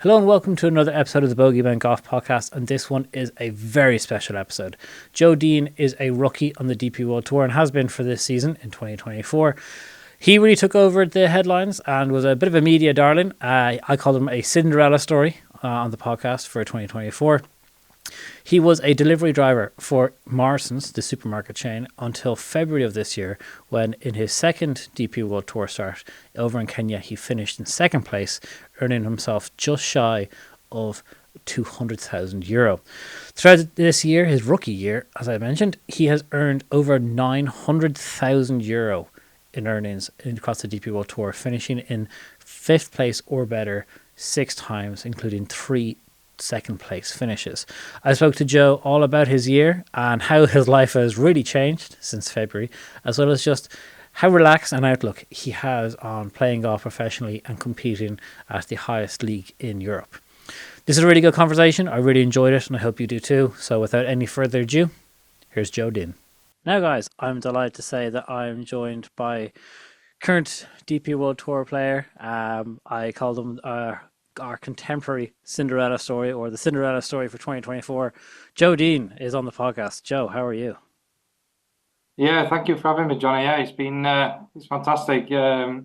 Hello and welcome to another episode of the Bogey and Golf Podcast, and this one is a very special episode. Joe Dean is a rookie on the DP World Tour and has been for this season in 2024. He really took over the headlines and was a bit of a media darling. I called him a Cinderella story on the podcast for 2024. He was a delivery driver for Morrison's, the supermarket chain, until February of this year, when in his second DP World Tour start over in Kenya, he finished in second place, earning himself just shy of €200,000. Throughout this year, his rookie year, as I mentioned, he has earned over €900,000 in earnings across the DP World Tour, finishing in fifth place or better 6 times, including 3 second place finishes. I spoke to Joe all about his year and how his life has really changed since February, as well as just how relaxed an outlook he has on playing golf professionally and competing at the highest league in Europe. This is a really good conversation. I really enjoyed it and I hope you do too. So without any further ado, here's Joe Dean. Now guys, I'm delighted to say that I'm joined by current DP World Tour player. I called him our contemporary Cinderella story, or the Cinderella story for 2024. Joe Dean is on the podcast. Joe, how are you? Yeah, thank you for having me, Johnny. Yeah, it's fantastic. Yeah,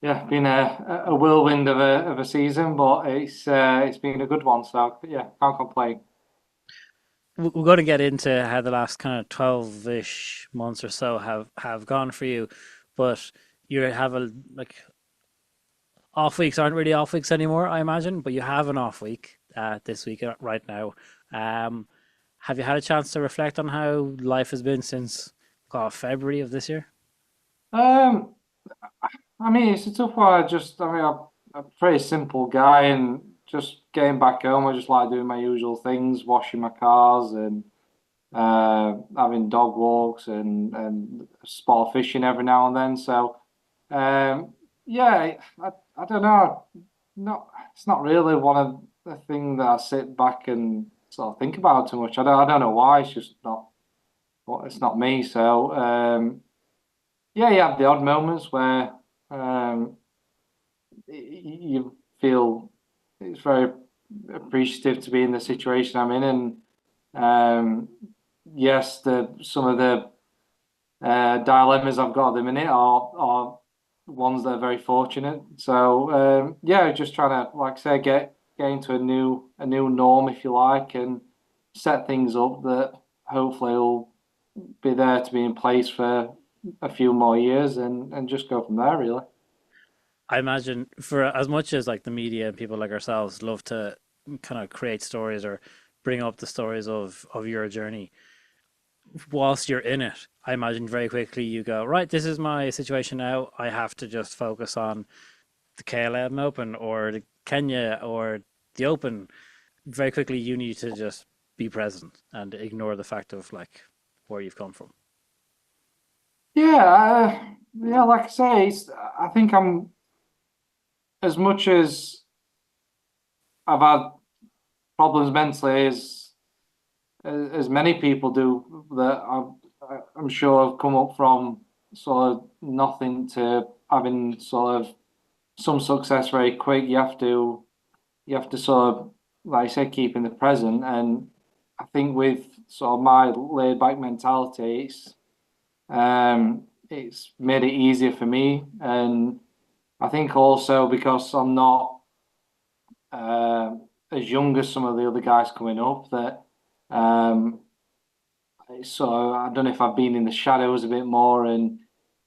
been a whirlwind of a season, but it's been a good one. So yeah, can't complain. We're going to get into how the last kind of 12-ish months or so have gone for you, but you have a like off weeks aren't really off weeks anymore, I imagine, but you have an off week this week right now. Um, have you had a chance to reflect on how life has been since February of this year? Um, I mean, it's a tough one. I'm a pretty simple guy, and just getting back home, I just like doing my usual things, washing my cars and having dog walks and sport fishing every now and then. So, yeah, I don't know. Not It's not really one of the thing that I sit back and sort of think about too much. I don't know why. It's just not. Well, it's not me. So, yeah, you have the odd moments where um, you feel it's very appreciative to be in the situation I'm in, and yes, the some of the dilemmas I've got at the minute are ones that are very fortunate. So yeah, just trying to, like I say, get into a new norm, if you like, and set things up that hopefully will be there to be in place for a few more years, and just go from there, really. I imagine for as much as like the media and people like ourselves love to kind of create stories or bring up the stories of your journey, whilst you're in it, I imagine very quickly you go, right, this is my situation now. I have to just focus on the KLM Open or the Kenya or the Open. Very quickly, you need to just be present and ignore the fact of like where you've come from. Yeah, yeah, like I say, I think I'm, as much as I've had problems mentally as many people do, that I'm sure have come up from sort of nothing to having sort of some success very quick. You have to sort of, like I said, keep in the present. And I think with sort of my laid back mentality, it's made it easier for me. And I think also because I'm not uh, as young as some of the other guys coming up, that um, so I don't know if I've been in the shadows a bit more, and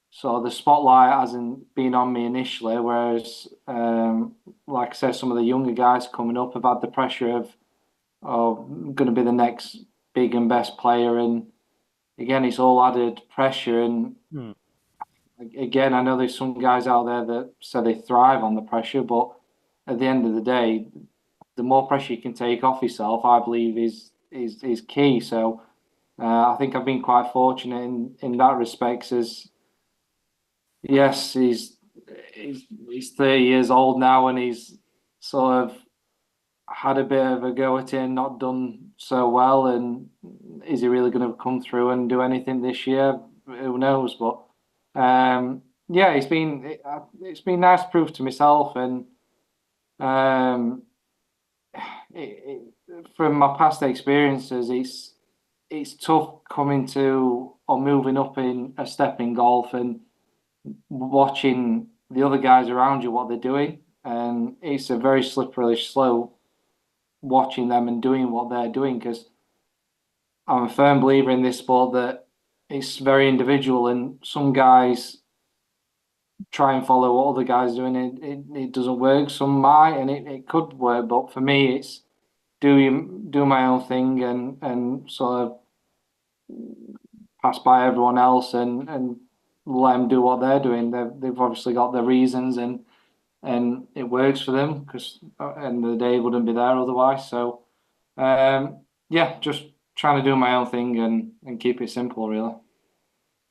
so the spotlight hasn't been on me initially. Whereas, like I said, some of the younger guys coming up have had the pressure of going to be the next big and best player, and again, it's all added pressure. And Hmm. again, I know there's some guys out there that say they thrive on the pressure, but at the end of the day, the more pressure you can take off yourself, I believe is key. So I think I've been quite fortunate in that respect. As yes, he's 30 years old now, and he's sort of had a bit of a go at it and not done so well. And is he really going to come through and do anything this year? Who knows? But yeah, it's been nice to prove to myself, and Um, from my past experiences, it's tough coming to or moving up in a step in golf and watching the other guys around you what they're doing, and it's a very slippery slope watching them and doing what they're doing because I'm a firm believer in this sport that it's very individual, and some guys try and follow what other guys are doing. It doesn't work. Some might, and it could work, but for me, it's do my own thing and sort of pass by everyone else and let them do what they're doing. They've obviously got their reasons and it works for them because at the end of the day, it wouldn't be there otherwise. So yeah, just trying to do my own thing and keep it simple, really.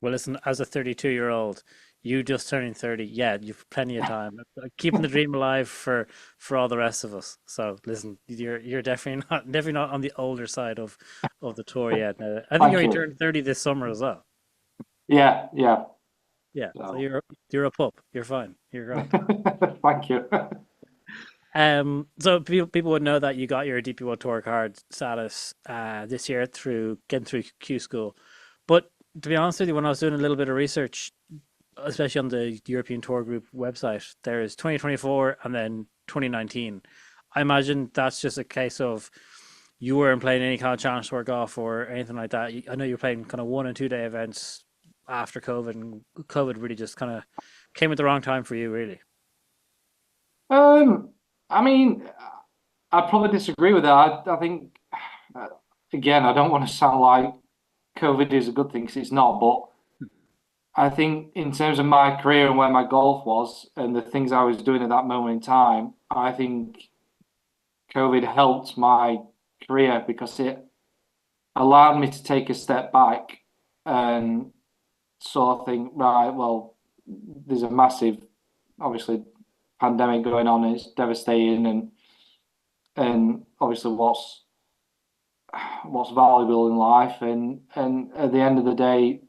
Well, listen, as a 32-year-old, you just turning 30, yeah, you've plenty of time. Keeping the dream alive for all the rest of us. So, listen, you're definitely not on the older side of the tour yet. I think you Thank already you. turned 30 this summer as well. Yeah, yeah. Yeah, so So you're a pup. You're fine. You're grand. thank you. So people would know that you got your DP World Tour card status this year through getting through Q School. But to be honest with you, when I was doing a little bit of research, especially on the European Tour Group website, there is 2024 and then 2019. I imagine that's just a case of you weren't playing any kind of challenge tour golf or anything like that. I know you're playing kind of 1 and 2 day events after COVID, and COVID really just kind of came at the wrong time for you, really. Um, I mean, I'd probably disagree with that. I think uh, again, I don't want to sound like COVID is a good thing because it's not, but I think in terms of my career and where my golf was and the things I was doing at that moment in time, I think COVID helped my career because it allowed me to take a step back and sort of think, right, well, there's a massive, obviously, pandemic going on. It's devastating, and obviously, what's valuable in life, and at the end of the day,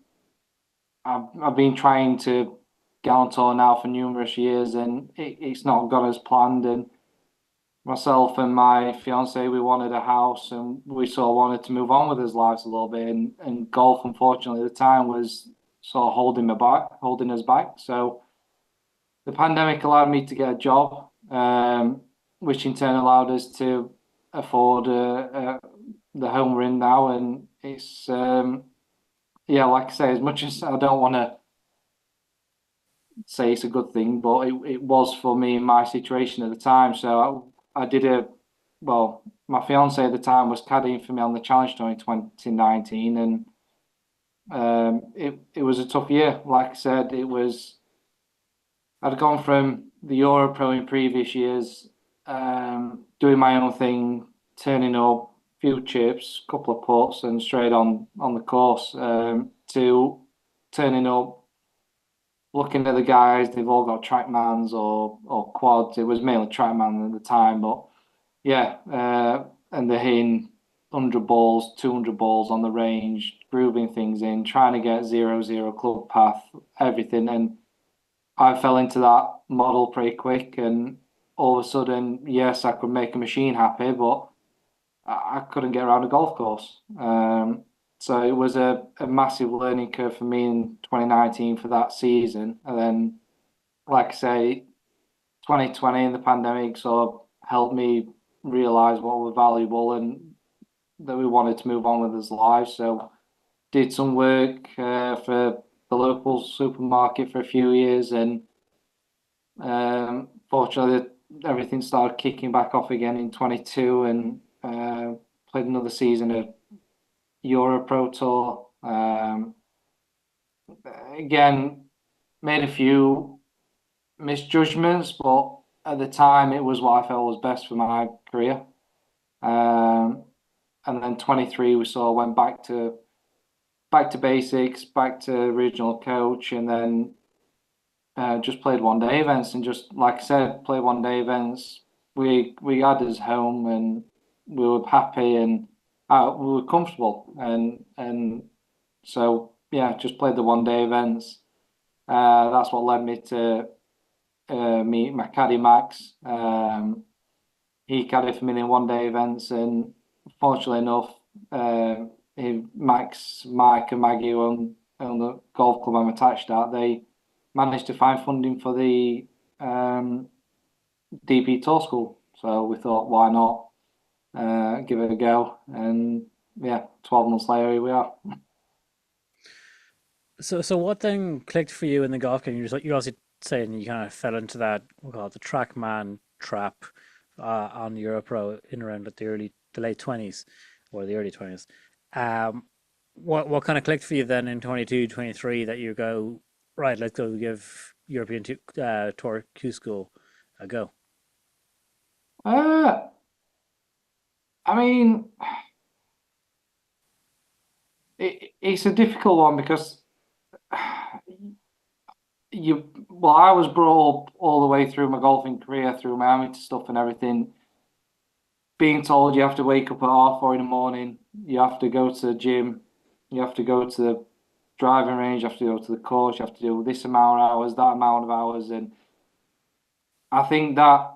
I've been trying to get on tour now for numerous years, and it's not gone as planned. And myself and my fiance, we wanted a house, and we sort of wanted to move on with his lives a little bit. And golf, unfortunately, at the time was sort of holding us back. So the pandemic allowed me to get a job, which in turn allowed us to afford the home we're in now. And it's yeah, like I say, as much as I don't want to say it's a good thing, but it was for me in my situation at the time. So I did well, my fiance at the time was caddying for me on the Challenge Tour in 2019, and it was a tough year. Like I said, I'd gone from the Euro Pro in previous years, doing my own thing, turning up, few chips, couple of putts, and straight on the course, to turning up, looking at the guys, they've all got trackmans or quads. It was mainly trackman at the time, but yeah, and they're hitting 100 balls, 200 balls on the range, grooving things in, trying to get 0-0 club path, everything. And I fell into that model pretty quick, and all of a sudden, yes, I could make a machine happy, but I couldn't get around a golf course. So it was a massive learning curve for me in 2019 for that season. And then, like I say, 2020 and the pandemic sort of helped me realize what was valuable and that we wanted to move on with his lives. So did some work for the local supermarket for a few years, and fortunately everything started kicking back off again in 22, and played another season at Euro Pro Tour. Again, made a few misjudgments, but at the time it was what I felt was best for my career. Um, and then 23 we sort of went back to basics, back to regional coach, and then just played 1 day events, and just like I said, played 1 day events. We had us home, and we were happy, and we were comfortable, and so yeah, just played the 1 day events. That's what led me to my caddy Max. He caddied for me in one day events, and fortunately enough, Max, Mike, and Maggie, who own the golf club I'm attached at, they managed to find funding for the DP Tour School. So we thought, why not give it a go? And yeah, 12 months later, here we are. So what then clicked for you in the golf game? You're also saying you kind of fell into that, we'll call it the TrackMan trap on Europro in around the late 20s or the early 20s. Um, what kind of clicked for you then in 22, 23 that you go, right, let's go give Tour Q School a go? Uh, I mean, it's a difficult one because I was brought up all the way through my golfing career, through my amateur stuff and everything, being told you have to wake up at 4:30 in the morning, you have to go to the gym, you have to go to the driving range, you have to go to the course, you have to do this amount of hours, that amount of hours, and I think that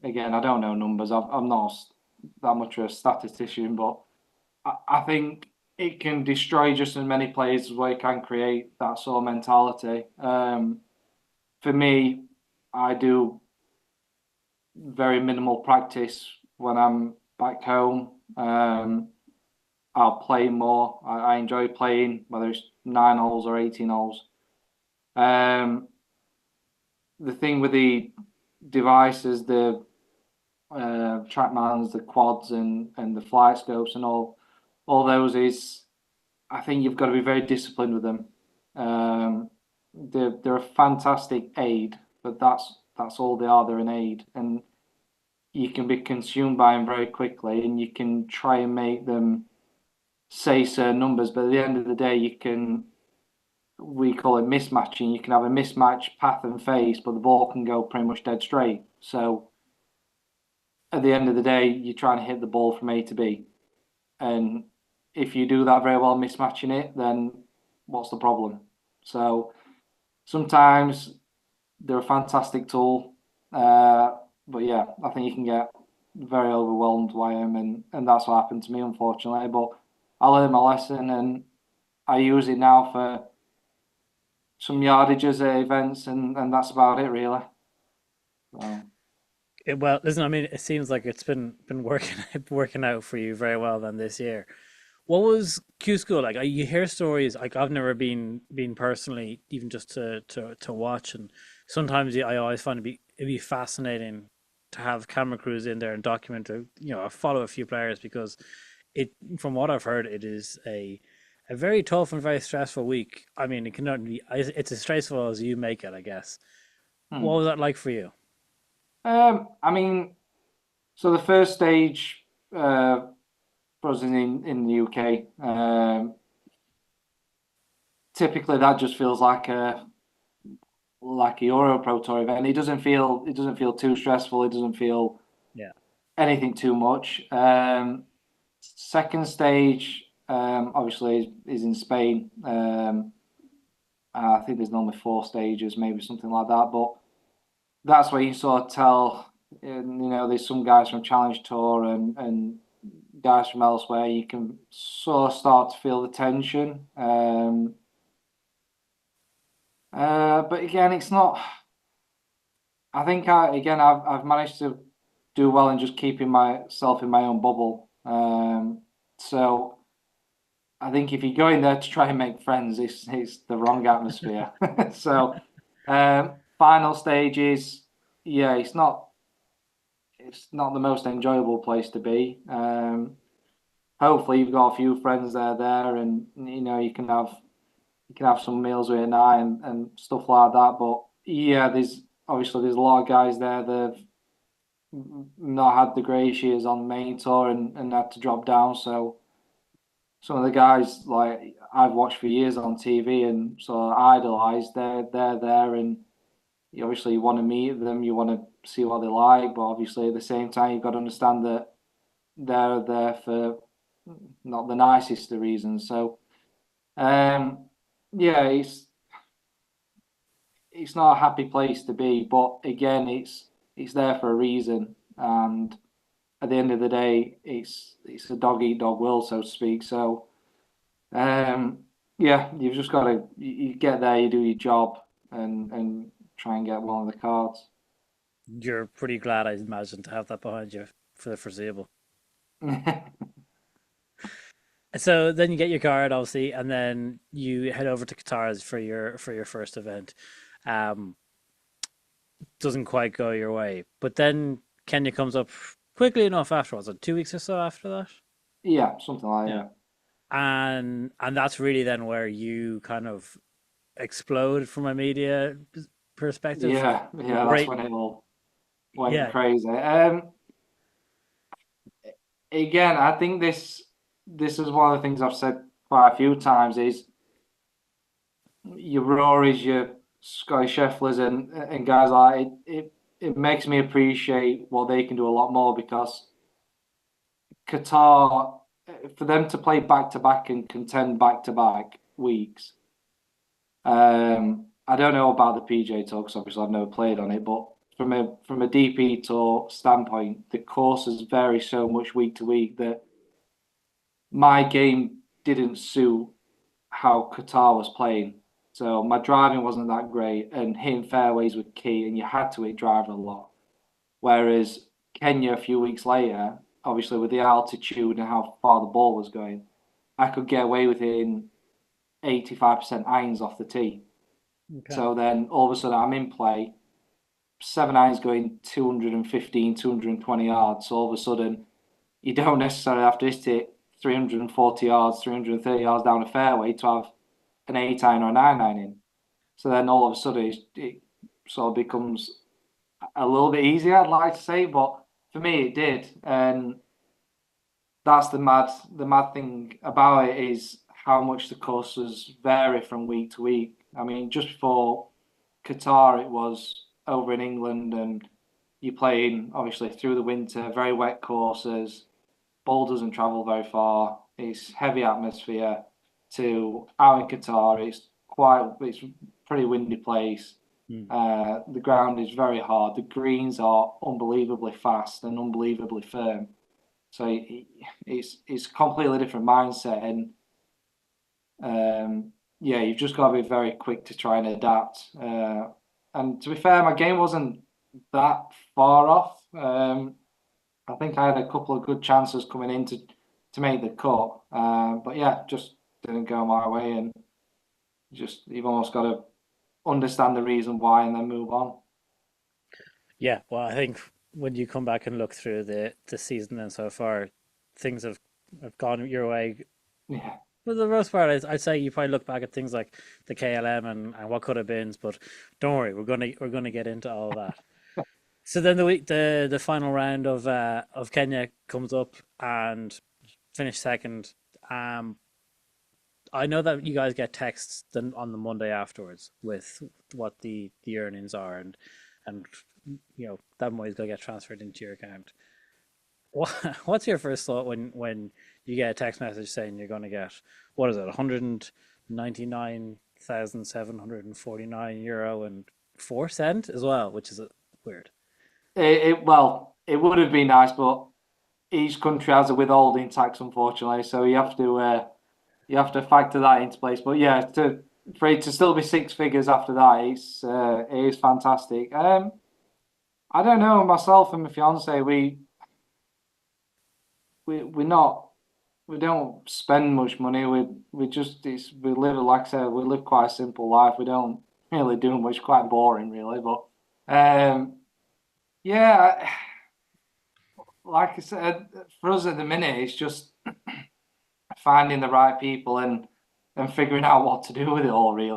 again, I don't know numbers. I'm not that much of a statistician, but I think it can destroy just as many players as well it can create that sort of mentality. For me, I do very minimal practice when I'm back home. I'll play more. I enjoy playing, whether it's 9 holes or 18 holes. Um, the thing with the devices, the trackmans, the quads, and the flight scopes, and all those is, I think you've got to be very disciplined with them. They're a fantastic aid, but that's all they are. They're an aid, and you can be consumed by them very quickly, and you can try and make them say certain numbers, but at the end of the day, we call it mismatching. You can have a mismatched path and face, but the ball can go pretty much dead straight. So at the end of the day, you're trying to hit the ball from A to B. And if you do that very well, mismatching it, then what's the problem? So sometimes they're a fantastic tool. But yeah, I think you can get very overwhelmed by them, and that's what happened to me, unfortunately. But I learned my lesson, and I use it now for some yardages at events, and that's about it, really. So, Well, listen, I mean, it seems like it's been working working out for you very well then this year. What was Q School like? You hear stories like I've never been personally, even just to watch, and sometimes I always find it'd be fascinating to have camera crews in there and document, follow a few players because it, from what I've heard, it is a very tough and very stressful week. I mean, it cannot be, it's as stressful as you make it, I guess. What hmm. was that like for you? I mean, so the first stage for us in the UK, typically that just feels like a Euro Pro Tour event. It doesn't feel too stressful. It doesn't feel Yeah. anything too much. Second stage, obviously, is in Spain. I think there's normally 4 stages, maybe something like that. But that's where you sort of tell, there's some guys from Challenge Tour and guys from elsewhere. You can sort of start to feel the tension. But again, it's not. I think I've managed to do well in just keeping myself in my own bubble. So I think if you go in there to try and make friends, it's the wrong atmosphere. So final stages, yeah, it's not the most enjoyable place to be. Hopefully you've got a few friends there, and you can have some meals with at night and stuff like that. But yeah, there's a lot of guys there that have not had the greatest years on the main tour and had to drop down. So some of the guys like I've watched for years on TV and sort of idolized, they're there, and you want to meet them, you want to see what they like, but obviously at the same time you've got to understand that they're there for not the nicest of reasons. So um, yeah, it's not a happy place to be. But again, it's there for a reason, and at the end of the day, it's a dog eat dog world, so to speak. So um, yeah, you've just got to you get there, you do your job, and try and get one of the cards. You're pretty glad, I imagine, to have that behind you for the foreseeable. So then you get your card, obviously, and then you head over to Qatar for your first event. Um, doesn't quite go your way, but then Kenya comes up quickly enough afterwards. 2 weeks or so after that. Yeah, something like Yeah, that. and that's really then where you kind of explode from a media perspective. Yeah, that's Great, when it all went yeah, crazy. Again, I think this is one of the things I've said quite a few times is your Rory's, your Scotty Schefflers, and guys like it makes me appreciate what they can do a lot more because Qatar, for them to play back to back and contend back to back weeks. I don't know about the PJ Tour because obviously I've never played on it, but from a DP Tour standpoint, the courses vary so much week to week that my game didn't suit how Qatar was playing. So my driving wasn't that great, and hitting fairways was key, and you had to hit driver a lot. Whereas Kenya a few weeks later, obviously with the altitude and how far the ball was going, I could get away with hitting 85% irons off the tee. okay, So then all of a sudden I'm in play, 7 irons going 215, 220 yards. So all of a sudden you don't necessarily have to hit it 340 yards, 330 yards down a fairway to have an 8 iron or a 9 iron in. So then all of a sudden it sort of becomes a little bit easier, I'd like to say, but for me it did. And that's the mad thing about it is how much the courses vary from week to week. I mean, just before Qatar, it was over in England, and you're playing obviously through the winter, very wet courses. Ball doesn't travel very far. It's heavy atmosphere. To out in Qatar, it's a pretty windy place. mm. The ground is very hard. The greens are unbelievably fast and unbelievably firm. So it's a completely different mindset, and yeah, you've just got to be very quick to try and adapt. And to be fair, my game wasn't that far off. I think I had a couple of good chances coming in to make the cut, but yeah, just didn't go my way, and just you've almost got to understand the reason why and then move on. Yeah. Well, I think when you come back and look through the season and so far, things have gone your way. Yeah, For the most part, I'd say you probably look back at things like the KLM and what could have been, but don't worry, we're gonna get into all of that. So then the final round of Kenya comes up and finish second. Um, I know that you guys get texts then on the Monday afterwards with what the earnings are, and that money's gonna get transferred into your account. What what's your first thought when you get a text message saying you're gonna get, what is it, 199,749 euro and 4 cent as well, which is weird. well, it would have been nice, but each country has a withholding tax, unfortunately, so you have to factor that into place. But yeah, for it to still be six figures after that, it is fantastic. I don't know, myself and my fiance, we're not we don't spend much money. We just we live, like I said, we live quite a simple life. We don't really do much, quite boring really. But yeah, like I said, for us at the minute, it's just finding the right people and figuring out what to do with it all. Really,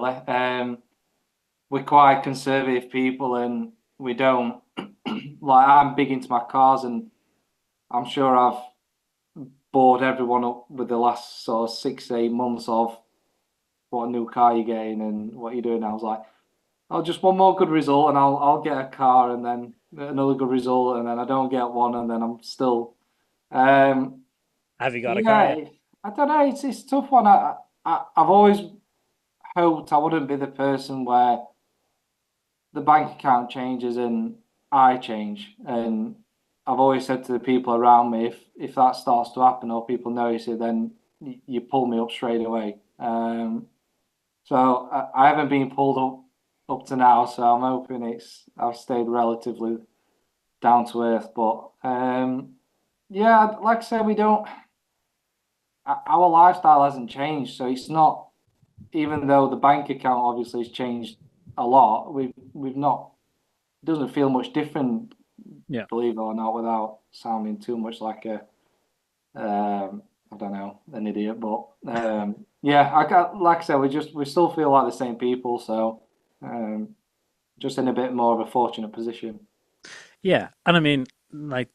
we're quite conservative people, and we don't like. I'm big into my cars, and I'm sure I've bored everyone up with the last sort of 6 to 8 months of what new car you're getting and what you're doing. I was like, oh, just one more good result, and I'll get a car, and then another good result, and then I don't get one, and then I'm still. Um, Have you got a car yeah, yet? I don't know. It's a tough one. I've always hoped I wouldn't be the person where the bank account changes and I change. And I've always said to the people around me, if that starts to happen or people notice it, then you pull me up straight away. So I haven't been pulled up to now, so I'm hoping I've stayed relatively down to earth. But yeah, like I said, we don't our lifestyle hasn't changed, so it's not even though the bank account obviously has changed a lot. We've not it doesn't feel much different, Yeah. believe it or not, without sounding too much like a I don't know, an idiot. But yeah, I got like I said, we still feel like the same people, so um, just in a bit more of a fortunate position. Yeah. And I mean, like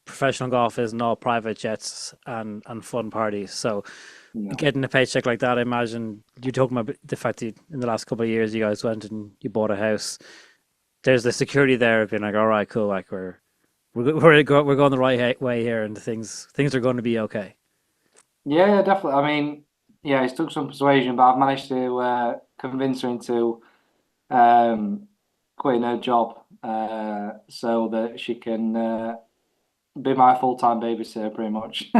professional golf isn't all private jets and fun parties. So No. getting a paycheck like that, I imagine you're talking about the fact that in the last couple of years you guys went and you bought a house. There's the security there of being like, all right, cool, like we're going the right way here, and things are going to be okay. Yeah, definitely. I mean, yeah, it took some persuasion, but I've managed to convince her into um, quitting her job so that she can be my full-time babysitter, pretty much.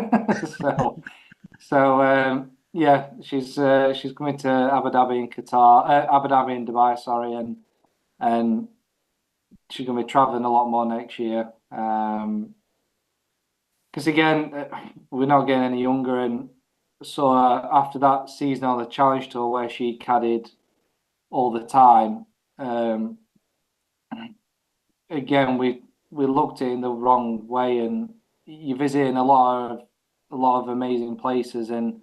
So, yeah, she's coming to Abu Dhabi and Qatar, Abu Dhabi and Dubai, sorry, and she's going to be traveling a lot more next year. Because again, we're not getting any younger, and so after that season on the Challenge Tour where she caddied all the time, um, again we looked at it in the wrong way, and you're visiting a lot of amazing places, and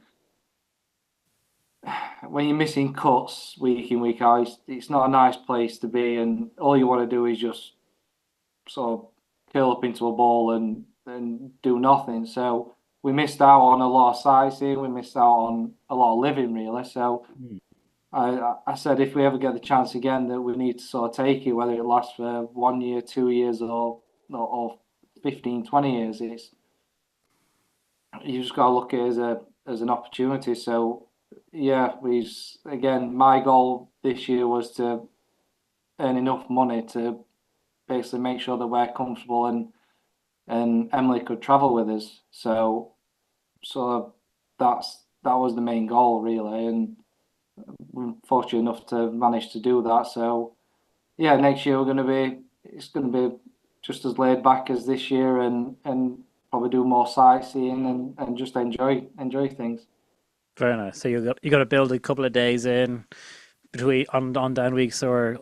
when you're missing cuts week in week out, it's not a nice place to be, and all you want to do is just sort of curl up into a ball and do nothing. So we missed out on a lot of sightseeing. We missed out on a lot of living, really. So Mm. I said if we ever get the chance again, that we need to sort of take it, whether it lasts for 1 year, 2 years, or 15, 20 years. It's you just got to look at it as an opportunity. So yeah, we again, my goal this year was to earn enough money to basically make sure that we're comfortable and Emily could travel with us. So that was the main goal really, and we're fortunate enough to manage to do that. So yeah, next year it's gonna be just as laid back as this year, and probably do more sightseeing and just enjoy things. Very nice. So you got to build a couple of days in between on down weeks or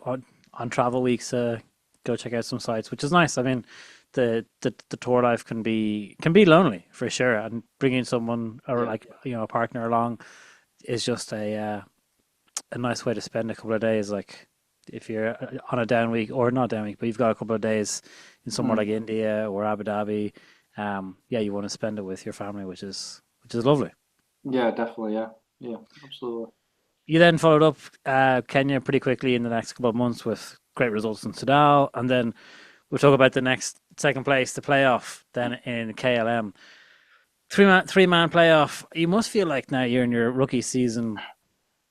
on travel weeks. Go check out some sites, which is nice. I mean, the tour life can be lonely for sure, and bringing someone or Yeah, like a partner along is just a nice way to spend a couple of days. Like if you're on a down week or not down week, but you've got a couple of days in somewhere like mm. India or Abu Dhabi, yeah, you want to spend it with your family, which is lovely. Yeah, definitely. Yeah, yeah, absolutely. You then followed up Kenya pretty quickly in the next couple of months with great results in Sudal, and then we'll talk about the next second place, the playoff, then in KLM. Three man playoff. You must feel like now you're in your rookie season.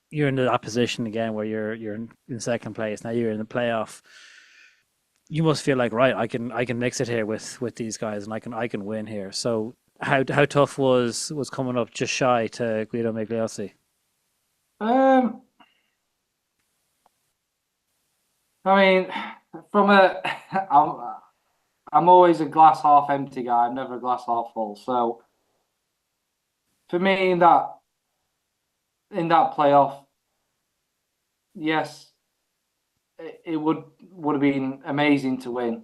You're in that position again where you're in second place. Now you're in the playoff. You must feel like right. I can mix it here with these guys, and I can win here. So how tough was coming up just shy to Guido Migliozzi? Um, I mean, from a, I'm always a glass half empty guy. I'm never a glass half full. So for me, in that playoff, yes, it would have been amazing to win,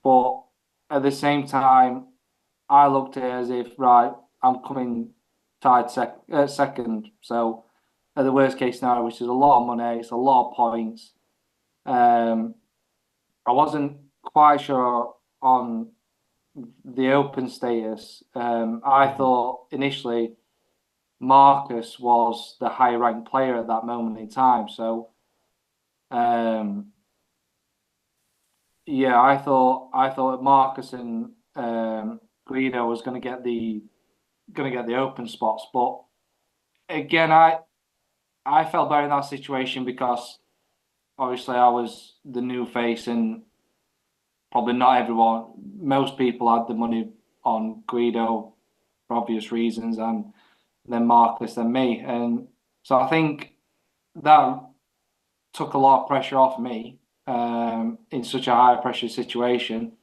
but at the same time, I looked at it as if right, I'm coming tied second. So at the worst case scenario, which is a lot of money, it's a lot of points. Um, I wasn't quite sure on the open status. I thought initially Marcus was the higher ranked player at that moment in time. So um, yeah, I thought Marcus and Guido was going to get the open spots, but again, I felt better in that situation because obviously I was the new face, and probably not everyone, most people had the money on Guido for obvious reasons, and then Marcus, then me. And so I think that took a lot of pressure off me in such a high pressure situation.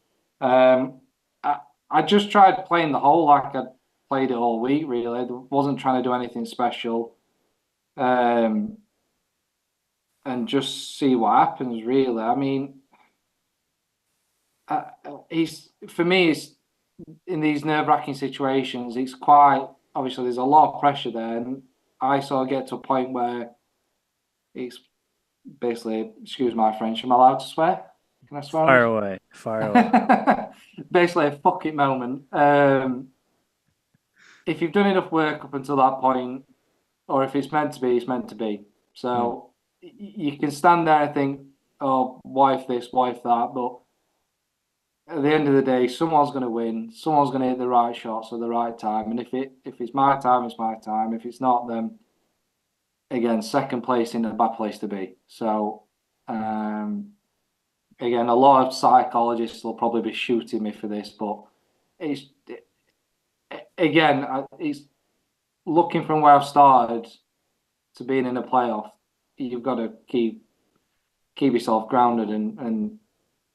Um, I, I just tried playing the whole like I played it all week, really. I wasn't trying to do anything special. Um, and just see what happens, really. I mean, he's for me, it's in these nerve-wracking situations, it's quite obviously there's a lot of pressure there, and I sort of get to a point where it's basically, excuse my French, am I allowed to swear? Can I swear on Far away, far away. this? Basically, a fuck it moment. If you've done enough work up until that point, or if it's meant to be, it's meant to be. Mm. So you can stand there and think, "Oh, wife this, wife that," but at the end of the day, someone's going to win. Someone's going to hit the right shots at the right time. And if it's my time, it's my time. If it's not, then again, second place in a bad place to be. So um, again, a lot of psychologists will probably be shooting me for this, but it's again, it's looking from where I've started to being in a playoff. You've got to keep yourself grounded, and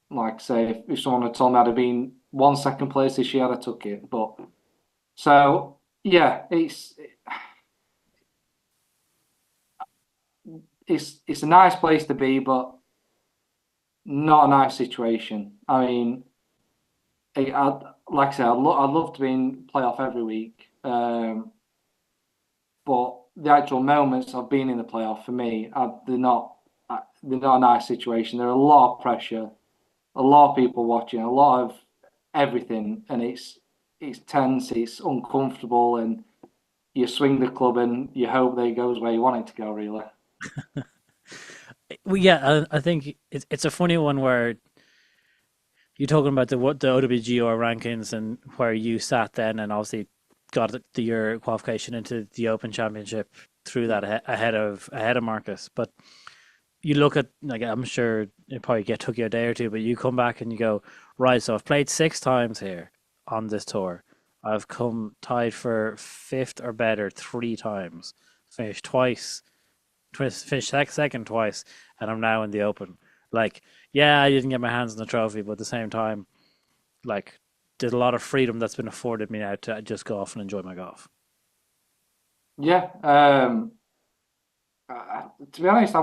like say, if someone had told me I'd have been one second place this year, I'd have took it. But so yeah, it's a nice place to be, but not a nice situation. I mean, like I said, I'd love to be in playoff every week, but the actual moments of being in the playoff for me, they're not a nice situation. There are a lot of pressure, a lot of people watching, a lot of everything, and it's tense, it's uncomfortable, and you swing the club and you hope that it goes where you want it to go, really. Well, yeah, I think it's a funny one where you're talking about the what the OWGR rankings and where you sat then, and obviously got your qualification into the Open Championship through that ahead of Marcus. But you look at like I'm sure it probably took you a day or two, but you come back and you go right. So I've played 6 times here on this tour. I've come tied for fifth or better 3 times, finished twice, finished second twice, and I'm now in the Open. Like, yeah, I didn't get my hands on the trophy, but at the same time, like, there's a lot of freedom that's been afforded me now to just go off and enjoy my golf. Yeah. To be honest, I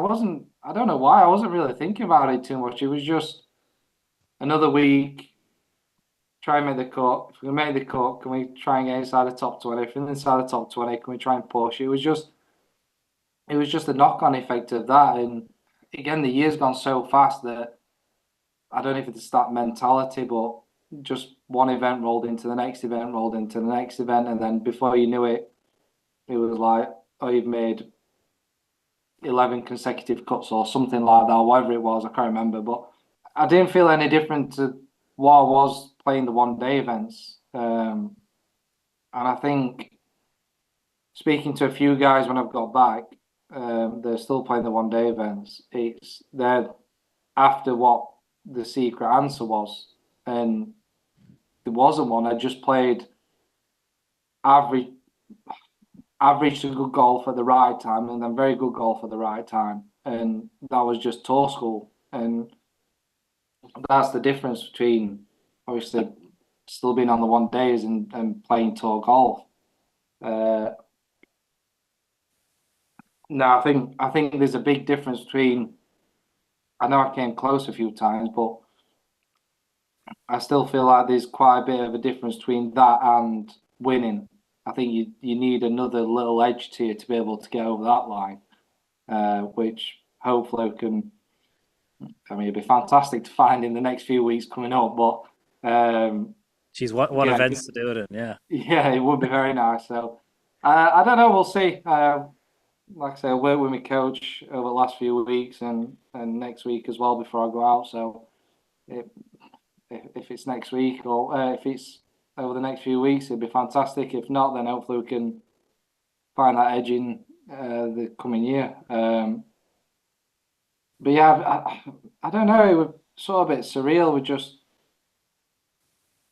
don't know why. I wasn't really thinking about it too much. It was just another week, try and make the cut. If we can make the cut, can we try and get inside the top 20? If we're inside the top 20, can we try and push? It was just a knock-on effect of that. And again, the year's gone so fast that I don't know if it's that mentality, but just one event rolled into the next event, rolled into the next event, and then before you knew it, it was like, oh, you've made 11 consecutive cuts or something like that, or whatever it was. I can't remember, but I didn't feel any different to what I was playing the one day events. And I think speaking to a few guys when I've got back, they're still playing the one day events. They're after what the secret answer was, and there wasn't one. I just played average, average to good golf at the right time, and then very good golf at the right time, and that was just tour school. And that's the difference between obviously still being on the one days and playing tour golf. Uh, now I think there's a big difference between. I know I came close a few times, but I still feel like there's quite a bit of a difference between that and winning. I think you need another little edge to you to be able to get over that line, which hopefully can. I mean, it'd be fantastic to find in the next few weeks coming up, but Geez, what yeah, events to do it in? Yeah. yeah, it would be very nice. So I don't know. We'll see. Like I say, I worked with my coach over the last few weeks and next week as well before I go out. So it, if it's next week or if it's over the next few weeks, it'd be fantastic. If not, then hopefully we can find that edge in the coming year. but yeah, I don't know. It was sort of a bit surreal. We just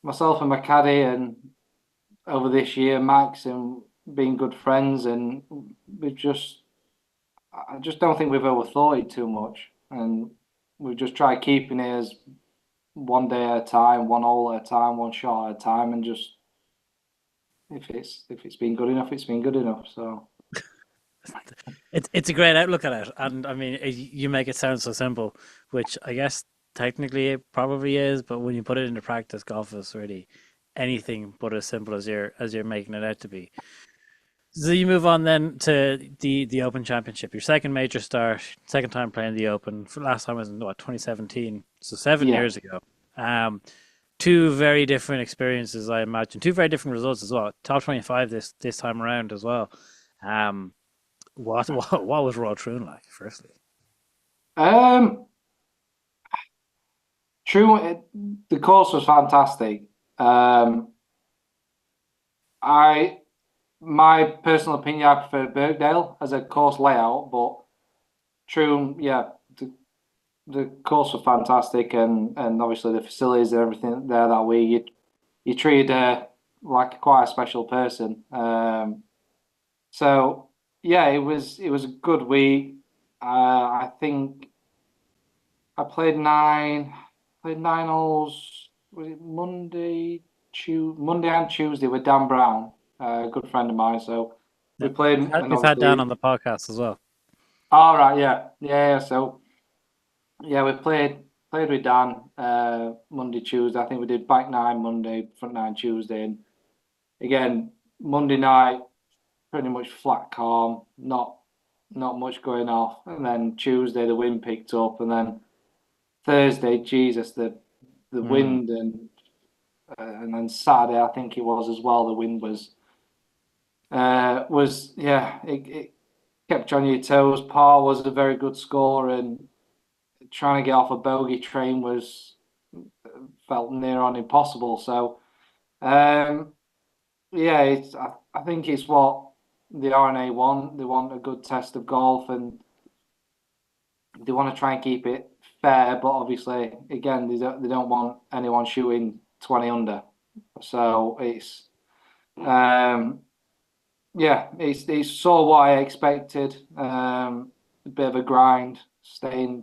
myself and my caddy, and over this year, Max, and being good friends, and we just I just don't think we've overthought it too much, and we've just tried keeping it as one day at a time, one hole at a time, one shot at a time, and just if it's been good enough, it's been good enough. So It's a great outlook at it, and I mean, you make it sound so simple, which I guess technically it probably is, but when you put it into practice, golf is really anything but as simple as you're making it out to be. So you move on then to the Open Championship, your second major start, second time playing the Open. For last time was in what 2017, so seven yeah. years ago. Um, two very different experiences, I imagine. Two very different results as well. Top 25 this time around as well. Um, what was Royal Troon like? Firstly, Um, true. The course was fantastic. Um, I my personal opinion, I prefer Birkdale as a course layout, but true, yeah, the course was fantastic, and obviously the facilities and everything there that week. You treated her like quite a special person. So yeah, it was a good week. I think I played nine holes. Was it Monday and Tuesday with Dan Brown, a good friend of mine. So we yeah, played, and we've had Dan obviously, on the podcast as well. all right, yeah, yeah. Yeah. So yeah, we played with Dan Monday, Tuesday. I think we did back nine Monday, front nine Tuesday, and again Monday night pretty much flat calm, not much going off, and then Tuesday the wind picked up, and then Thursday, Jesus, the Mm, wind, and then Saturday I think it was as well. The wind was yeah, it kept you on your toes. Par was a very good score, and trying to get off a bogey train was felt near on impossible. So um, yeah, I think it's what the RNA want. They want a good test of golf, and they want to try and keep it fair. But obviously, again, they don't want anyone shooting 20 under. So um, yeah, it's sort of what I expected. A bit of a grind,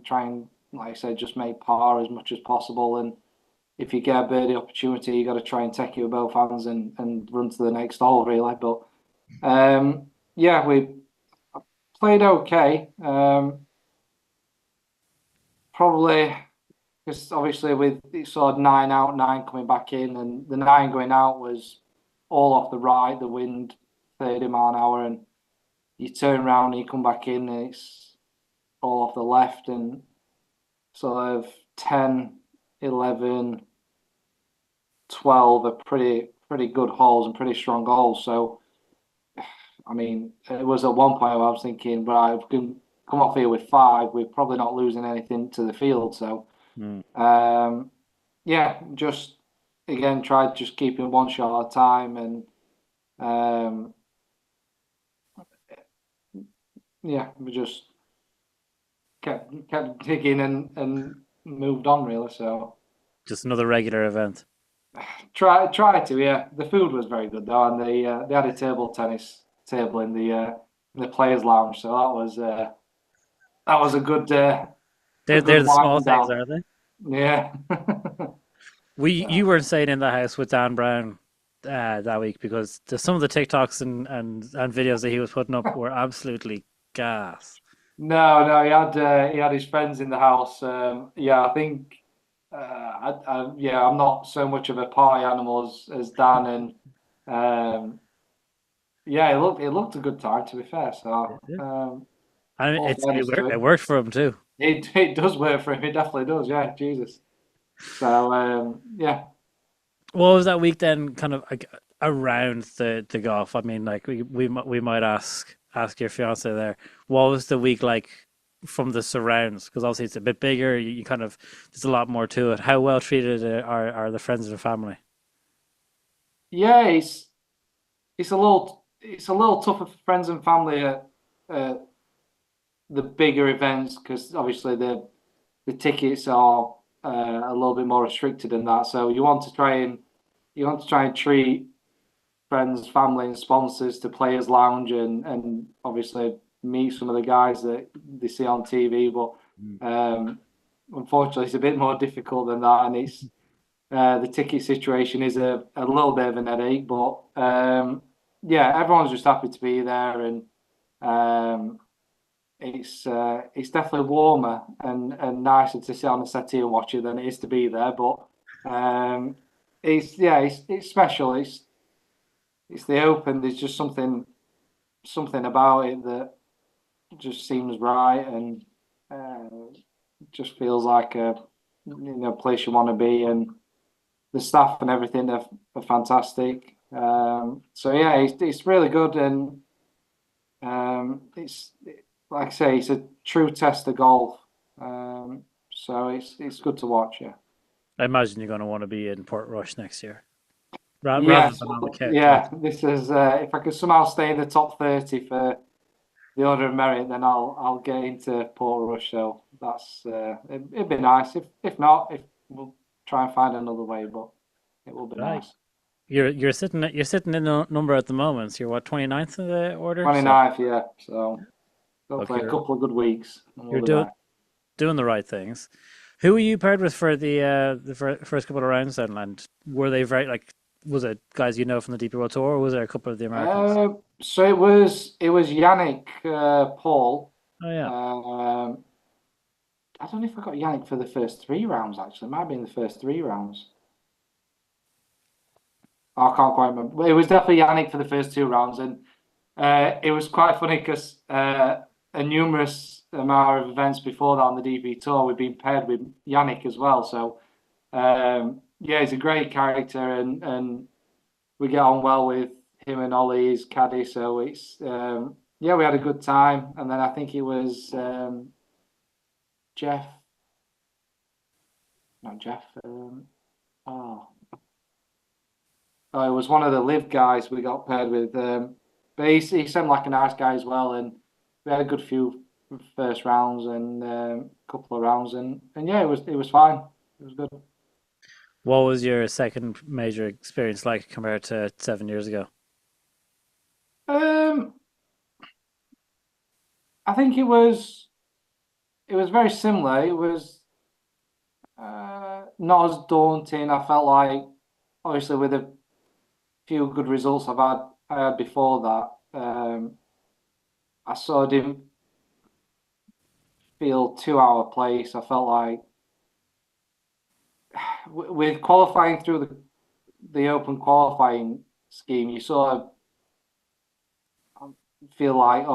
trying, like I said, just make par as much as possible. And if you get a birdie opportunity, you got to try and take it with both hands and run to the next hole, really. But yeah, we played okay. Probably because obviously with it sort of nine out, nine coming back in, and the nine going out was all off the right, the wind 30 mile an hour, and you turn around and you come back in, and it's all off the left, and sort of 10, 11, 12 are pretty good holes and pretty strong holes. So I mean, it was at one point I was thinking, but I've come off here with five. We're probably not losing anything to the field. So, mm. yeah, just again, tried just keeping one shot at a time, and um, yeah, we just kept digging and moved on really. So, Just another regular event. try to, yeah. The food was very good though, and they had a table tennis table in the players' lounge, so that was a good They're the small wind things, down. are they? Yeah. You weren't staying in the house with Dan Brown that week because some of the TikToks and videos that he was putting up were absolutely gas. No, he had his friends in the house. Yeah, I think yeah, I'm not so much of a party animal as Dan, and yeah, it looked a good time to be fair. Yeah, So yeah. And all fairness to it him, worked for him too. it does work for him. It definitely does. Yeah, Jesus. So yeah, What was that week then? Kind of like around the golf. I mean, like we might ask your fiance there. What was the week like from the surrounds? Because obviously it's a bit bigger. You kind of there's a lot more to it. How well treated are the friends and family? yeah, it's a little tougher for friends and family at the bigger events because obviously the tickets are a little bit more restricted than that. So you want to try and treat friends, family, and sponsors to Players Lounge and obviously meet some of the guys that they see on TV. But unfortunately, it's a bit more difficult than that, and it's the ticket situation is a little bit of an headache. But yeah, everyone's just happy to be there, and um, it's definitely warmer and nicer to sit on the settee and watch it than it is to be there. But it's special. It's the Open. There's just something about it that just seems right and just feels like a place you want to be, and the staff and everything are fantastic. So yeah, it's really good, and it's like I say, it's a true test of golf. So it's good to watch. Yeah. I imagine you're going to want to be in Portrush next year, rather Yes, than on the yeah. couch. This is if I could somehow stay in the top 30 for the Order of Merit, then I'll get into Portrush. So that's it'd be nice. If not, if we'll try and find another way, but it will be Right. nice. You're sitting in a number at the moment. So you're what, 29th in the order? So 29th, yeah. So go look, play a you're couple of good weeks and we'll you're be doing there. doing the right things. Who were you paired with for the first couple of rounds then? And were they very like? Was it guys you know from the DP World Tour, or was there a couple of the Americans? So it was Yannick Paul. Oh yeah, Um, I don't know if I got Yannick for the first 3 rounds. Actually, it might have been the first 3 rounds. I can't quite remember. But it was definitely Yannick for the first 2 rounds, and it was quite funny because a numerous amount of events before that on the DP Tour, we've been paired with Yannick as well. So yeah, he's a great character, and we get on well with him and Ollie, his caddy. So it's yeah, we had a good time, and then I think it was Jeff, not Jeff. Oh, it was one of the live guys we got paired with. But he seemed like a nice guy as well, and we had a good few first rounds and a couple of rounds, and yeah, it was fine. It was good. what was your second major experience like compared to 7 years ago? Um, I think it was very similar. It was not as daunting. I felt like obviously with a few good results I had before that, I sort of didn't feel too out of place. I felt like with qualifying through the open qualifying scheme, you sort of feel like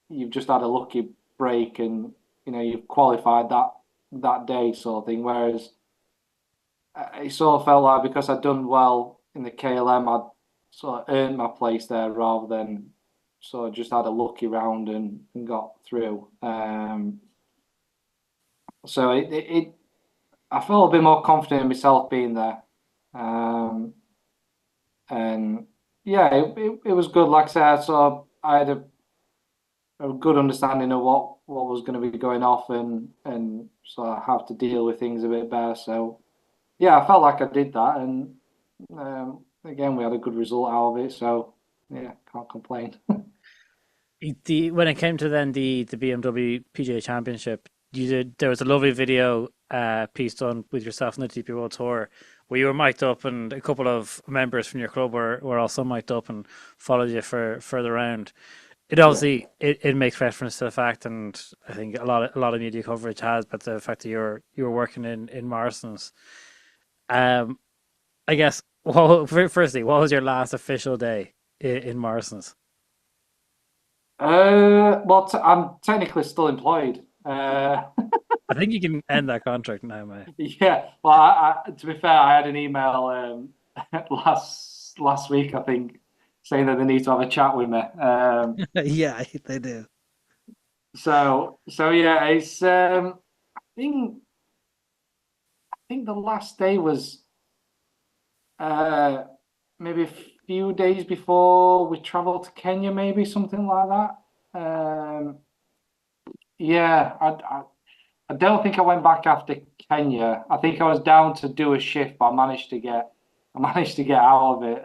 you've just had a lucky break and you've qualified that day sort of thing. Whereas it sort of felt like because I'd done well in the KLM, I'd sort of earned my place there rather than sort of just had a lucky round and got through. So I felt a bit more confident in myself being there. Um, and yeah, it was good. Like I said, so I had a good understanding of what was going to be going off and sort of how to deal with things a bit better. So yeah, I felt like I did that, and again, we had a good result out of it. So yeah, can't complain. When it came to then the BMW PGA Championship, there was a lovely video piece done with yourself on the DP World Tour where you were mic'd up and a couple of members from your club were also mic'd up and followed you for further round. It Yeah. obviously it makes reference to the fact, and I think a lot of media coverage has, but the fact that you were working in Morrison's. Um, I guess. Well, firstly, what was your last official day in Morrison's? Well, I'm technically still employed. I think you can end that contract now, mate. Yeah. Well, to be fair, I had an email last week, I think, saying that they need to have a chat with me. Yeah, they do. So yeah, think I think the last day was uh maybe a few days before we traveled to Kenya, maybe something like that. yeah, I don't think I went back after Kenya. I think I was down to do a shift, but I managed to get out of it.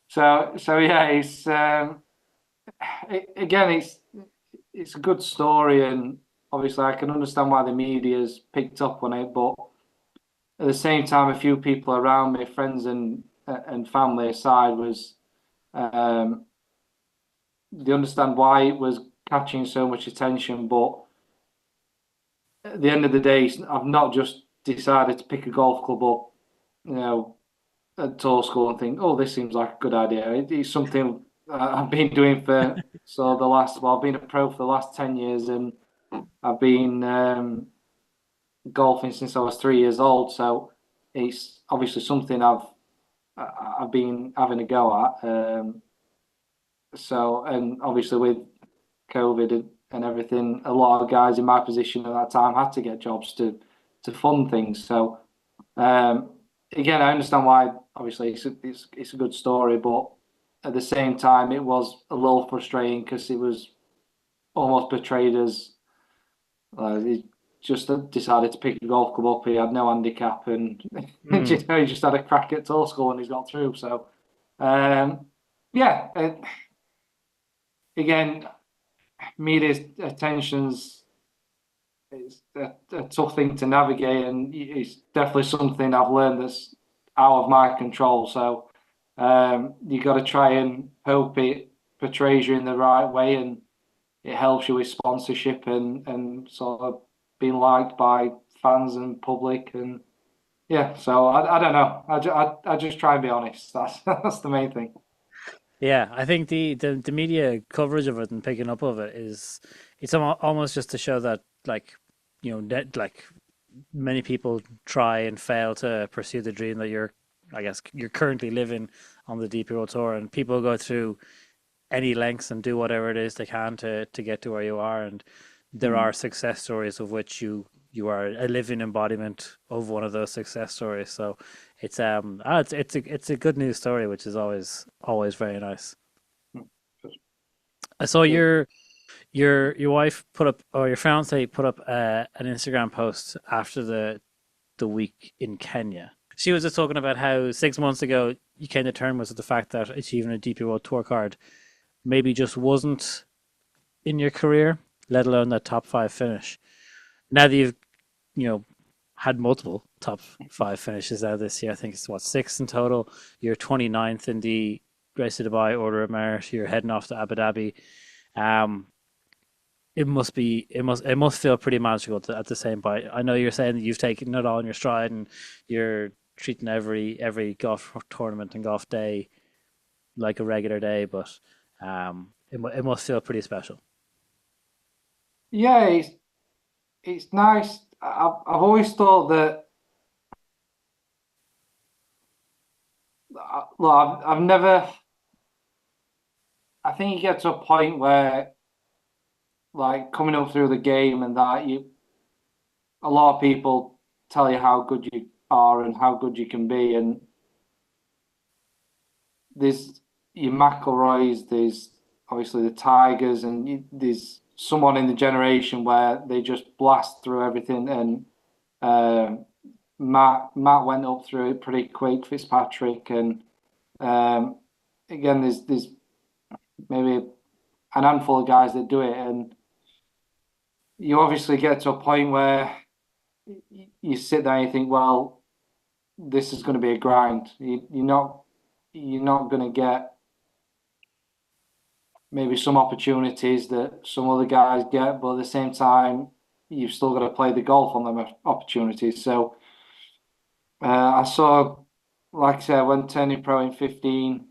So yeah, again, it's a good story, and obviously I can understand why the media's picked up on it, but at the same time, a few people around me, friends and family aside, was um, they understand why it was catching so much attention, but at the end of the day, I've not just decided to pick a golf club up, you know, at tour school and think, oh, this seems like a good idea. It's something I've been doing for I've been a pro for the last 10 years, and I've been golfing since I was 3 years old. So it's obviously something I've been having a go at. And obviously with COVID and everything, a lot of guys in my position at that time had to get jobs to fund things. So um, again, I understand why. Obviously, it's a good story, but at the same time, it was a little frustrating because it was almost portrayed as he just decided to pick a golf club up. He had no handicap, and Mm. he just had a crack at tour school and he's got through. So um, yeah, again, media's attentions is a tough thing to navigate, and it's definitely something I've learned that's out of my control. So you got to try and hope it portrays you in the right way, and it helps you with sponsorship and sort of being liked by fans and public. And yeah, so I don't know. I just try and be honest. That's the main thing. Yeah, I think the media coverage of it and picking up of it is it's almost just to show that like that like many people try and fail to pursue the dream that I guess you're currently living on the DP World Tour, and people go through any lengths and do whatever it is they can to get to where you are, and there Mm. are success stories of which you are a living embodiment of one of those success stories. So it's a good news story, which is always very nice. I saw Good. your wife put up, or your fiance put up an Instagram post after the week in Kenya. She was just talking about how 6 months ago you came to terms with the fact that achieving a DP World Tour card maybe just wasn't in your career, let alone that top five finish. Now that you've you know had multiple top five finishes out this year, I think it's what, six in total. You're 29th in the Race to Dubai Order of Merit. You're heading off to Abu Dhabi. Um, it must feel pretty magical at the same point. I know you're saying that you've taken it all in your stride and you're treating every golf tournament and golf day like a regular day, but it must feel pretty special. Yeah, it's nice. I've always thought that. Look, I've never. I think you get to a point where, like, coming up through the game and that a lot of people tell you how good you are and how good you can be, and there's your McIlroys, there's obviously the Tigers, and there's someone in the generation where they just blast through everything. And Matt went up through it pretty quick, Fitzpatrick, and um, again, there's maybe an handful of guys that do it, and you obviously get to a point where you sit there and you think, well, this is going to be a grind. You're not going to get maybe some opportunities that some other guys get, but at the same time, you've still got to play the golf on them opportunities. So I saw, like I said, when turning pro in 15,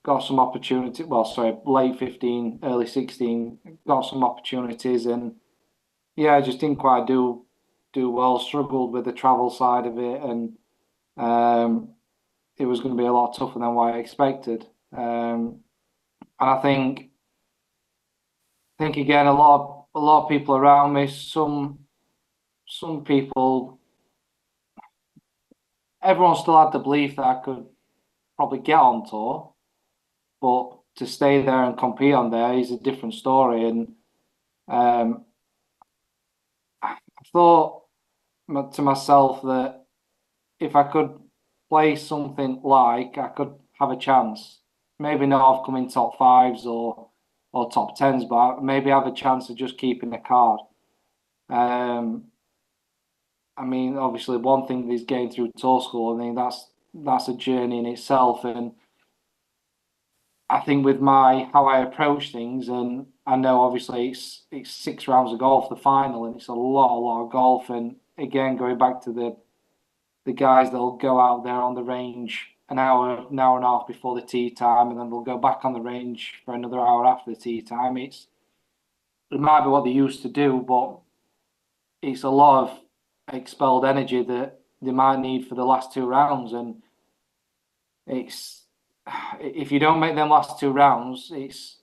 got some opportunity. Well, sorry, late 15, early 16, got some opportunities, and yeah, I just didn't quite do well. Struggled with the travel side of it, and um, it was going to be a lot tougher than what I expected. And I think again, a lot of people around me, some people, everyone still had the belief that I could probably get on tour, but to stay there and compete on there is a different story. And Um, I thought to myself that if I could play something like I could have a chance, maybe not of coming top fives or top tens, but maybe have a chance of just keeping the card. Um, I mean, obviously, one thing is getting through tour school. I mean, that's a journey in itself, and I think with my how I approach things, and I know obviously it's 6 rounds of golf, the final, and it's a lot of golf. And again, going back to the guys that'll go out there on the range an hour and a half before the tee time, and then they'll go back on the range for another hour after the tee time. It might be what they used to do, but it's a lot of expelled energy that they might need for the last 2 rounds, and it's if you don't make them last 2 rounds, it's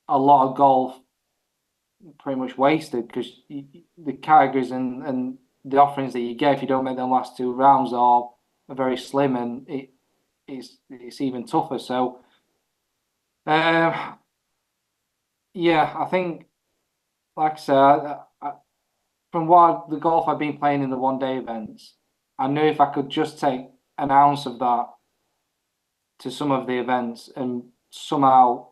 a lot of golf pretty much wasted because the categories and the offerings that you get if you don't make them last 2 rounds are very slim, and it's even tougher. So uh, yeah, I think like I said, from what the golf I've been playing in the 1 day events, I knew if I could just take an ounce of that to some of the events and somehow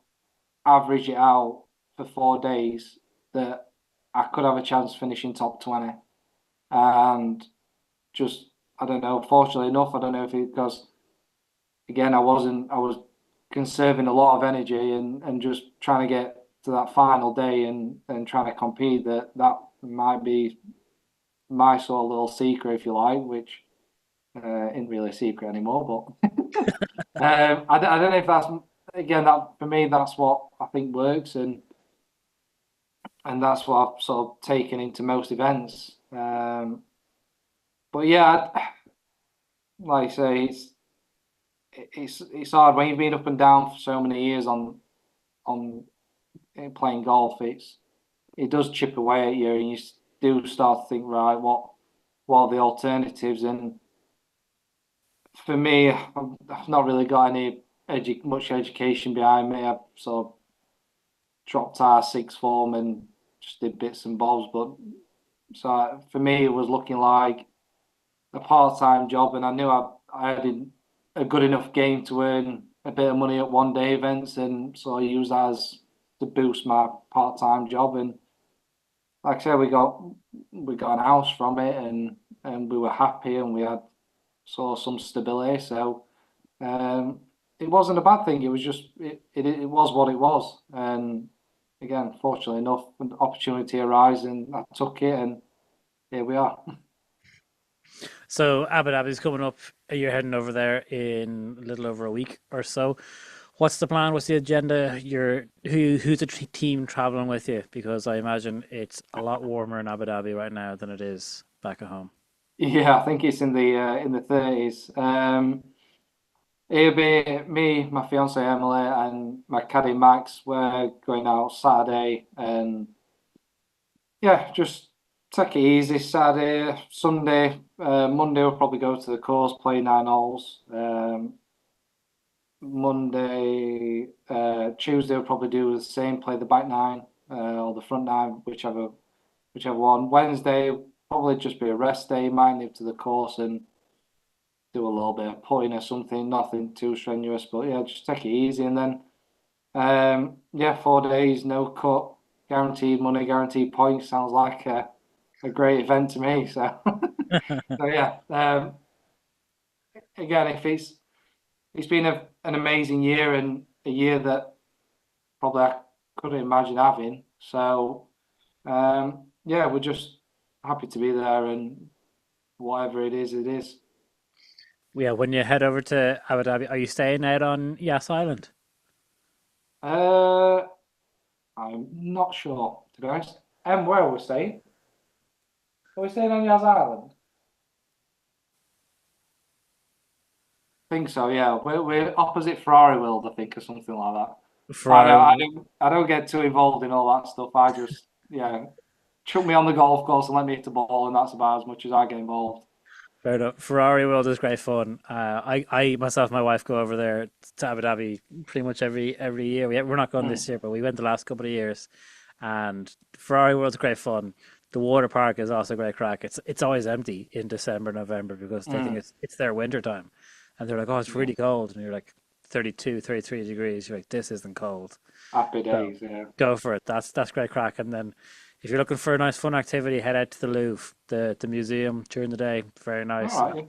average it out for 4 days, that I could have a chance finishing top 20. And just, I don't know, fortunately enough, I don't know if it because again, I was conserving a lot of energy and just trying to get to that final day and trying to compete, that might be my sort of little secret, if you like, which isn't really a secret anymore. But I don't know if that's again that for me that's what I think works, and that's what I've sort of taken into most events. But yeah, like I say, it's hard when you've been up and down for so many years on playing golf. It does chip away at you, and you do start to think, right, what are the alternatives? And for me, I've not really got much education behind me. I've sort of dropped our sixth form and just did bits and bobs. But so for me, it was looking like a part-time job, and I knew I had a good enough game to earn a bit of money at 1 day events, and so I used that as to boost my part-time job. And like I said, we got an house from it, and we were happy, and we had saw some stability. So it wasn't a bad thing. It was just it was what it was. And again, fortunately enough, an opportunity arose, and I took it, and here we are. So Abu Dhabi's coming up. You're heading over there in a little over a week or so. What's the plan? What's the agenda? Who's the team traveling with you? Because I imagine it's a lot warmer in Abu Dhabi right now than it is back at home. Yeah, I think it's in the 30s. It'll be me, my fiance Emily, and my caddy Max. We're going out Saturday, and yeah, just take it easy. Saturday, Sunday, Monday we'll probably go to the course, play 9 holes. Monday, Tuesday we'll probably do the same, play the back nine or the front nine, whichever one. Wednesday probably just be a rest day. Might nip to the course and do a little bit of putting or something. Nothing too strenuous, but yeah, just take it easy. And then yeah, 4 days, no cut, guaranteed money, guaranteed points. Sounds like a great event to me. So so yeah, again, if it's been an amazing year and a year that probably I couldn't imagine having. So yeah, we're just happy to be there, and whatever it is, it is. Yeah, when you head over to Abu Dhabi, are you staying out on Yas Island? Uh, I'm not sure, to be honest. Where are we staying? Are we staying on Yas Island? I think so, yeah. We're opposite Ferrari World, I think, or something like that. Ferrari. I don't get too involved in all that stuff. I just, yeah, chuck me on the golf course and let me hit the ball, and that's about as much as I get involved. Fair enough. Ferrari World is great fun. I myself, my wife go over there to Abu Dhabi pretty much every year. We're not going this year, but we went the last couple of years, And Ferrari World's great fun. The water park is also great crack. It's always empty in December, November because they think it's their winter time, and they're like, oh, it's really cold, and you're like 32, 33 degrees. You're like, this isn't cold. Happy So days, yeah. go for it. That's great crack. And then if you're looking for a nice fun activity, head out to the Louvre, the museum during the day. Very All nice. right.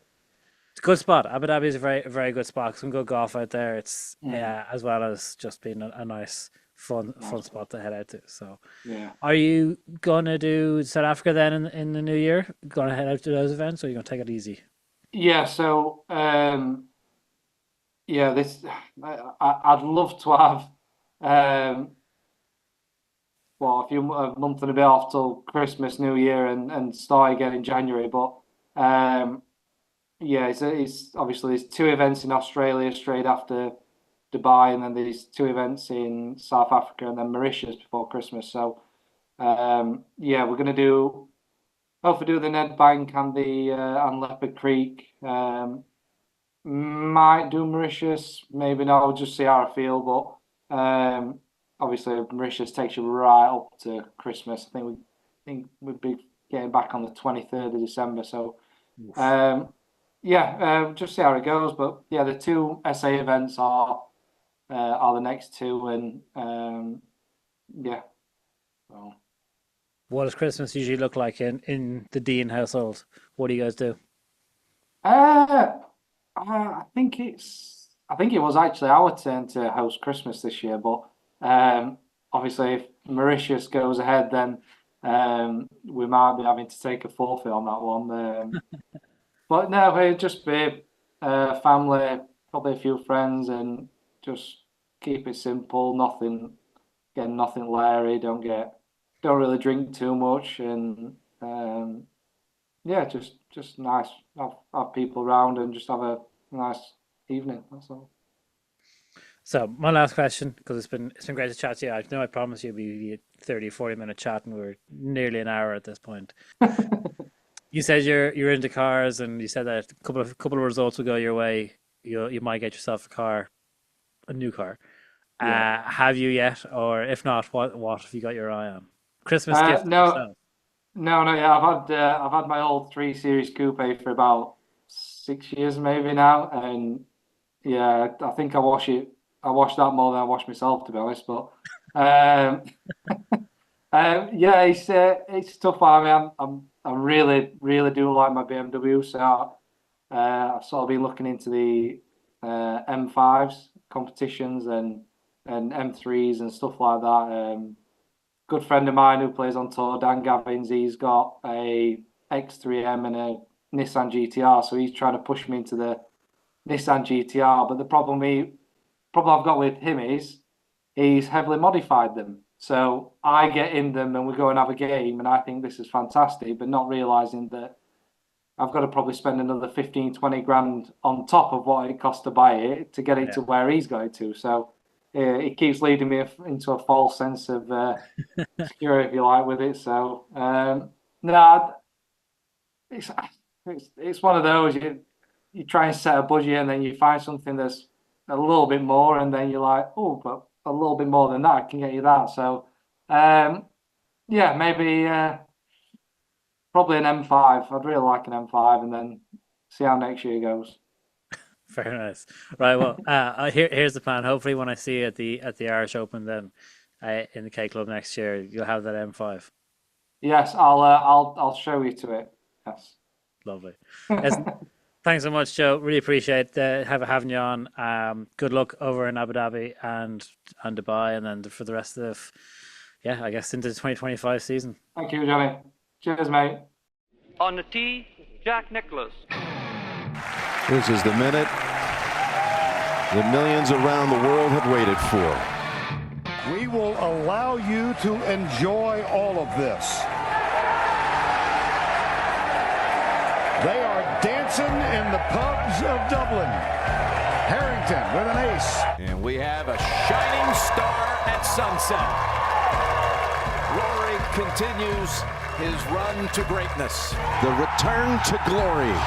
It's a good spot. Abu Dhabi is a very good spot. Some good golf out there. It's Mm. as well as just being a nice fun Nice. spot to head out to. So, Yeah. are you gonna do South Africa then in the new year? Gonna head out to those events, or are you gonna take it easy? Yeah, so yeah, this I'd love to have a month and a bit off till Christmas, New Year, and start again in January. But um, yeah, it's obviously there's two events in Australia straight after Dubai, and then there's two events in South Africa, and then Mauritius before Christmas. So yeah, we're gonna do hopefully do the Ned Bank and the and Leopard Creek. Might do Mauritius, maybe not. We'll just see how I feel. But obviously, Mauritius takes you right up to Christmas. I think we'd be getting back on the 23rd of December. So Oof. yeah, just see how it goes. But yeah, the two SA events are the next two, and yeah. So What does Christmas usually look like in the Dean household? What do you guys do? uh, I think it was actually our turn to host Christmas this year, but obviously if Mauritius goes ahead, then we might be having to take a forfeit on that one. But no, it'd just be family, probably a few friends, and just keep it simple. Nothing Larry. Don't really drink too much, and yeah, just nice. Have people around and just have a nice evening. That's all. So my last question, because it's been great to chat to you. I know I promised you it'd be a 30, 40 minute chat, and we're nearly an hour at this point. You said you're into cars, and you said that a couple of results will go your way. You might get yourself a new car. Yeah. Have you yet, or if not, what have you got your eye on? Christmas gift to No, yourself. no. Yeah, I've had my old 3 Series coupe for about 6 years maybe now, and yeah, I think I wash that more than I wash myself, to be honest. But um, yeah, it's tough. I mean, I really do like my BMW. So I've sort of been looking into the M5s competitions and M3s and stuff like that. Good friend of mine who plays on tour, Dan Gavins, he's got a X3M and a Nissan GTR, so he's trying to push me into the Nissan GTR. But the problem I've got with him is he's heavily modified them. So I get in them and we go and have a game, and I think this is fantastic, but not realizing that I've got to probably spend another 15, 20 grand on top of what it costs to buy it to get it Yeah, to where he's going to. So it keeps leading me into a false sense of security, if you like, with it. So no, it's it's one of those you try and set a budget and then you find something that's a little bit more, and then you're like, oh, but a little bit more than that I can get you that. So yeah, maybe probably an M5. I'd really like an M5, and then see how next year goes. very nice. Right, well, here's the plan. Hopefully, when I see you at the Irish Open, then in the K Club next year, you'll have that M5. Yes, I'll show you to it. Yes. Lovely. Listen, thanks so much, Joe. Really appreciate having you on. Good luck over in Abu Dhabi and Dubai, and then for the rest of, yeah, I guess into the 2025 season. Thank you, Johnny. Cheers, mate. On the tee, Jack Nicklaus. This is the minute that millions around the world have waited for. We will allow you to enjoy all of this. They are dancing in the pubs of Dublin. Harrington with an ace. And we have a shining star at sunset. Rory continues his run to greatness. The return to glory.